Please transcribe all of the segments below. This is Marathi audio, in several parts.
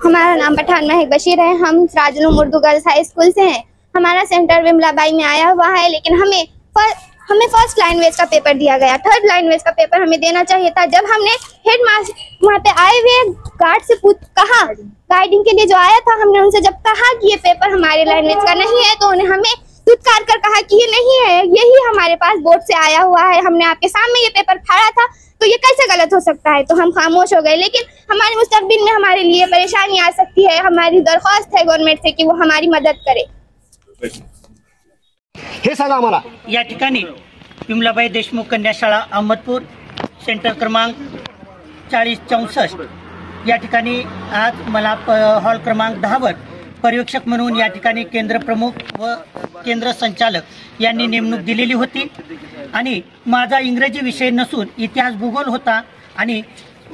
हमारा नाम पठान महक बशीर है। हम राजनूम उर्दू गर्ल्स हाई स्कूल से हैं। हमारा सेंटर विमलाबाई में आया हुआ है, लेकिन हमें फर्स्ट लैंग्वेज का पेपर दिया गया। थर्ड लैंग्वेज का पेपर हमें देना चाहिए था। जब हमने हेड मास्टर वहाँ पे आए हुए गार्ड से कहा, गाइडिंग के लिए जो आया था, हमने उनसे जब कहा कि ये पेपर हमारे लैंग्वेज का नहीं है, तो उन्हें हमें दुत्कार कर कहा कि ये नहीं है, यही हमारे पास बोर्ड से आया हुआ है, हमने आपके सामने ये पेपर फाड़ा था, तो ये कैसे गलत हो सकता है। तो हम खामोश हो गए। लेकिन हमारे मुस्तकबिल में हमारे लिए परेशानी आ सकती है। हमारी दरख्वास्त है गवर्नमेंट से कि वो हमारी मदद करे। हे सांगा आम्हाला। या ठिकाणी विमलाबाई देशमुख कन्या शाळा अहमदपूर सेंटर क्रमांक 4064 या ठिकाणी आज मला हॉल क्रमांक 10 वर पर्यवेक्षक म्हणून या ठिकाणी केंद्र प्रमुख व केंद्र संचालक यांनी नेमणूक दिलेली होती आणि माझा इंग्रजी विषय नसून इतिहास भूगोल होता आणि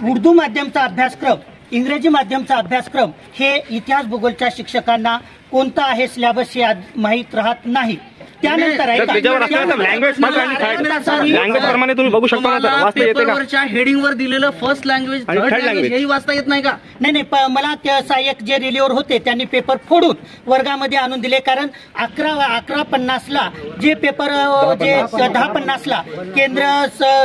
उर्दू माध्यमचा अभ्यासक्रम, इंग्रजी माध्यमचा अभ्यासक्रम हे इतिहास भूगोलच्या शिक्षकांना कोणता आहे सिलेबस हे माहीत राहत नाही। त्यानंतर लँग्वेज प्रमाणे तुम्ही बघू शकता ना, वाचता येते का? हेडिंग वर दिलेलं फर्स्ट लँग्वेज थर्ड लँग्वेज हेही वाचता येत नाही का? नाही, मला त्या सहाय्यक जे रिलीवर होते त्यांनी पेपर फोडून वर्गामध्ये आणून दिले। कारण 11:50ला जे पेपर जे 10:50ला केंद्र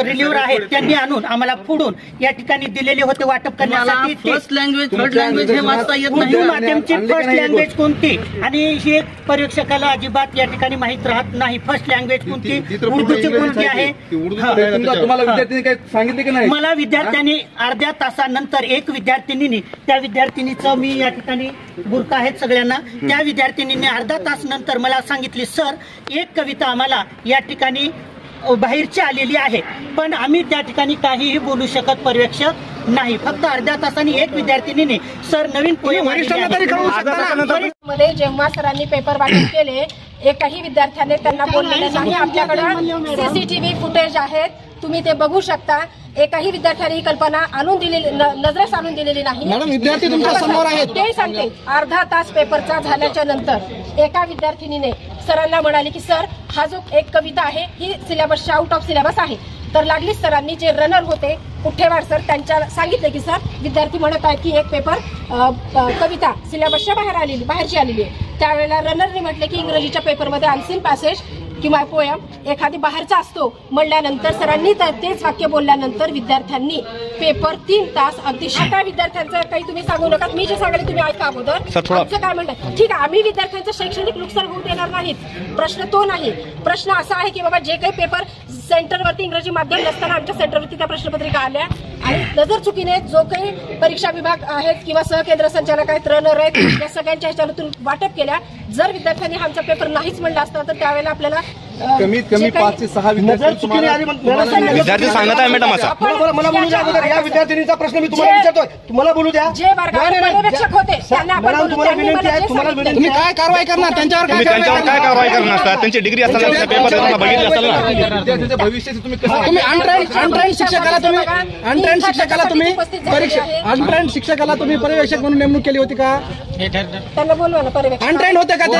रिलीवर आहेत त्यांनी आणून आम्हाला फोडून या ठिकाणी दिलेले होते वाटप करण्यासाठी। फर्स्ट लँग्वेज थर्ड लँग्वेज हे वाचता येत नाही। उर्दू माध्यमची फर्स्ट लँग्वेज कोणती आणि हे पर्यवेक्षकाला अजिबात या ठिकाणी माहित राहत नाही। फर्स्ट लँग्वेज कोणती, उर्दूची कोणती आहे। तुम्हाला विद्यार्थ्यांनी काही सांगितले की नाही? मला विद्यार्थ्यांनी अर्ध्या तासानंतर एक विद्यार्थिनीने, त्या विद्यार्थिनीचं मी या ठिकाणी बुरका आहेत सगळ्यांना, त्या विद्यार्थिनीने अर्धा तास नंतर मला सांगितले, सर एक कविता आम्हाला या ठिकाणी बाहेरची आलेली आहे, पण आम्ही त्या ठिकाणी काहीही बोलू शकत पर्यवेक्षक नाही। फक्त अर्ध्या तासाने एक विद्यार्थिनीने सर नवीन पोएम मध्ये जेव्हा सरांनी पेपर वाटप केले, एकाही विद्यार्थ्याने त्यांना बोललेलं नाही। आपल्याकडे सीसीटीव्ही फुटेज आहेत, तुम्ही ते बघू शकता। एकाही विद्यार्थ्याने ही कल्पना आणून दिलेली, नजरेस आणून दिलेली नाही। मॅडम, विद्यार्थी तुमच्या समोर आहेत, ते सांगते। अर्धा तास पेपरचा झाल्याच्या नंतर एका विद्यार्थिनीने सरांना म्हणाले की सर हा जो एक कविता आहे ही सिलेबसच्या आउट ऑफ सिलेबस आहे। तर लागलीच सरांनी जे रनर होते कुठेवार सर त्यांच्या सांगितले की सर विद्यार्थी म्हणत आहेत की एक पेपर कविता सिलेबसच्या बाहेरची आलेली आहे। त्यावेळेला रनरने म्हटले की इंग्रजीच्या पेपरमध्ये अनसीन पॅसेज किंवा पोयम एखादी बाहेरचा असतो म्हणल्यानंतर सरांनी तेच वाक्य बोलल्यानंतर विद्यार्थ्यांनी पेपर 3 तास अगदी शिका। विद्यार्थ्यांचं काही तुम्ही सांगू नका, मी जे सांगले तुम्ही ऐका अगोदर। आमचं काय म्हणतात, ठीक आहे, आम्ही विद्यार्थ्यांचं शैक्षणिक नुकसान होऊ देणार नाहीत, प्रश्न तो नाही। प्रश्न असा आहे की बाबा जे काही पेपर सेंटरवरती इंग्रजी माध्यम नसताना आमच्या सेंटरवरती त्या प्रश्नपत्रिका आल्या आणि नजर चुकीने जो काही परीक्षा विभाग आहेत किंवा सहकेंद्र संचालक आहेत, रनर आहेत, या सगळ्यांच्या ह्याच्यातून वाटप केल्या। जर विद्यार्थ्यांनी आमचा पेपर नाहीच म्हणला असता तर त्यावेळेला आपल्याला कमीत कमी 5 ते 6 विद्यार्थी सांगत आहे। मॅडम, असा मला बोलू द्या, या विद्यार्थिनीचा प्रश्न मी तुम्हाला विचारतोय, तुम्हाला बोलू द्या। जे पर्यवेक्षक होते त्यांना आपण तुम्हाला विनंती आहे, तुम्ही काय कारवाई करणार त्यांच्यावर? काय कारवाई करणार असतात? त्यांची डिग्री असताना पेपर बघितले असेल ना, विद्यार्थ्यांच्या भविष्याची तुम्ही अनट्रेंड शिक्षकाला तुम्ही शिक्षकाला तुम्ही पर्यवेक्षक म्हणून नेमणूक केली होती का? त्यांना बोलवा ना पर्यवेक्षक। अनट्रेंड होते का ते?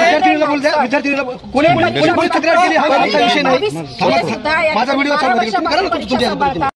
विद्यार्थीला कोणी तक्रार केली? हा विषय नाही। माझा व्हिडिओ